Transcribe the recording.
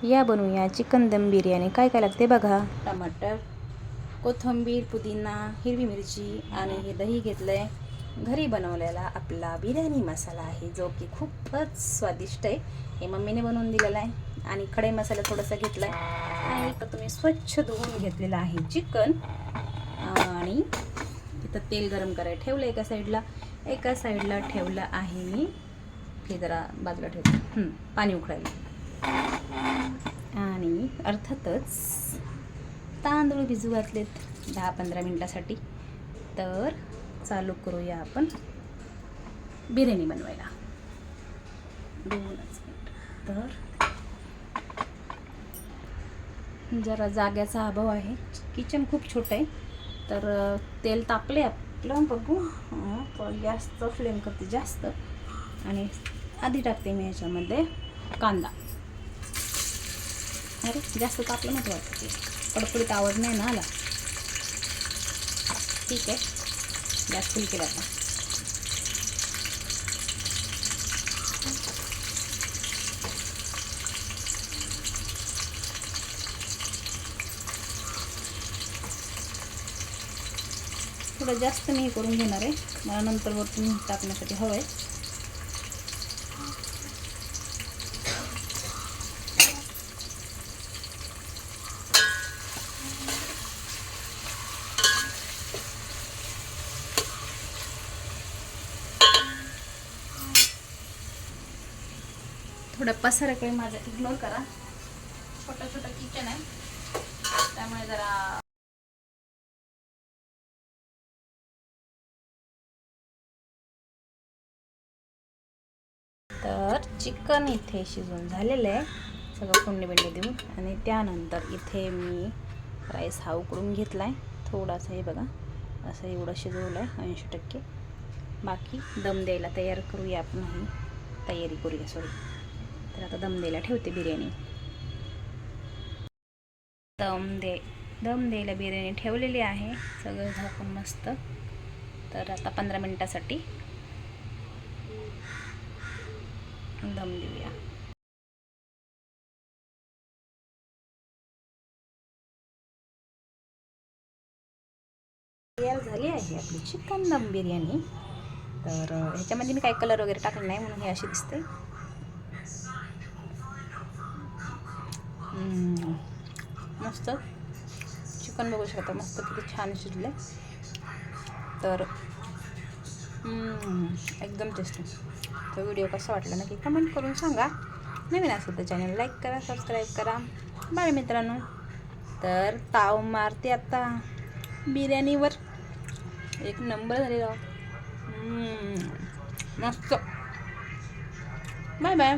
या बनवूया चिकन दम बिर्याणी. काय काय लागते बघा. टमाटर, कोथिंबीर, पुदिना, हिरवी मिरची आणि हे दही घेतलं आहे. घरी बनवलेला आपला बिर्याणी मसाला आहे जो की खूपच स्वादिष्ट आहे. हे मम्मीने बनवून दिलेला आहे. आणि खडे मसाला थोडासा घेतला आहे. आणि इथं तुम्ही स्वच्छ धुवून घेतलेलं आहे चिकन. आणि इथं तेल गरम करायला ठेवलं एका साईडला ठेवलं आहे मी. हे जरा बाजूला ठेवते पाणी उकळायला. आणि अर्थातच तांदूळ भिजू घातलेत 10-15 मिनिटासाठी. तर चालू करूया आपण बिर्याणी बनवायला. 2 मिनिट. तर जरा जाग्याचा अभाव आहे. किचन खूप छोटं आहे. तर तेल तापले आपलं बघू. गॅसचं फ्लेम करते जास्त. आणि आधी टाकते मी ह्याच्यामध्ये कांदा. अरे जास्त तापलं नको वाटतं. ते कडकडीत आवाज नाही ना आला. ठीक आहे, गॅस फुल केला आता. थोडं जास्त मी हे करून घेणार आहे. मला नंतर वरतून टाकण्यासाठी हवं आहे. थोडं पसाराकडे माझं इग्नोर करा. छोटं किचन आहे त्यामुळे जरा. तर चिकन इथे शिजून झालेलं आहे सगळं फोडणी बिंडी देऊन. आणि त्यानंतर इथे मी राईस हा उकळून घेतला आहे. थोडासा हे बघा असं एवढं शिजवलं आहे 80%. बाकी दम द्यायला तयारी करूया. सॉरी. तर आता दम द्यायला ठेवते बिर्याणी. दम द्यायला बिर्याणी ठेवलेली आहे सगळं झाकून मस्त. तर आता 15 मिनिटासाठी दम देऊया. तयार झाली आहे आपली चिकन दम बिर्याणी. तर ह्याच्यामध्ये मी काही कलर वगैरे टाकलं नाही म्हणून हे अशी दिसते. मस्त चिकन बघू शकता. मस्त किती छान शिजले. तर एकदम टेस्टी. तो व्हिडिओ कसा वाटला नक्की कमेंट करून सांगा. नवीन असेल तर चॅनल लाईक करा, सबस्क्राईब करा. बाय मित्रांनो. तर ताव मारते आता बिर्याणीवर. एक नंबर झालेला. मस्त. Bye bye.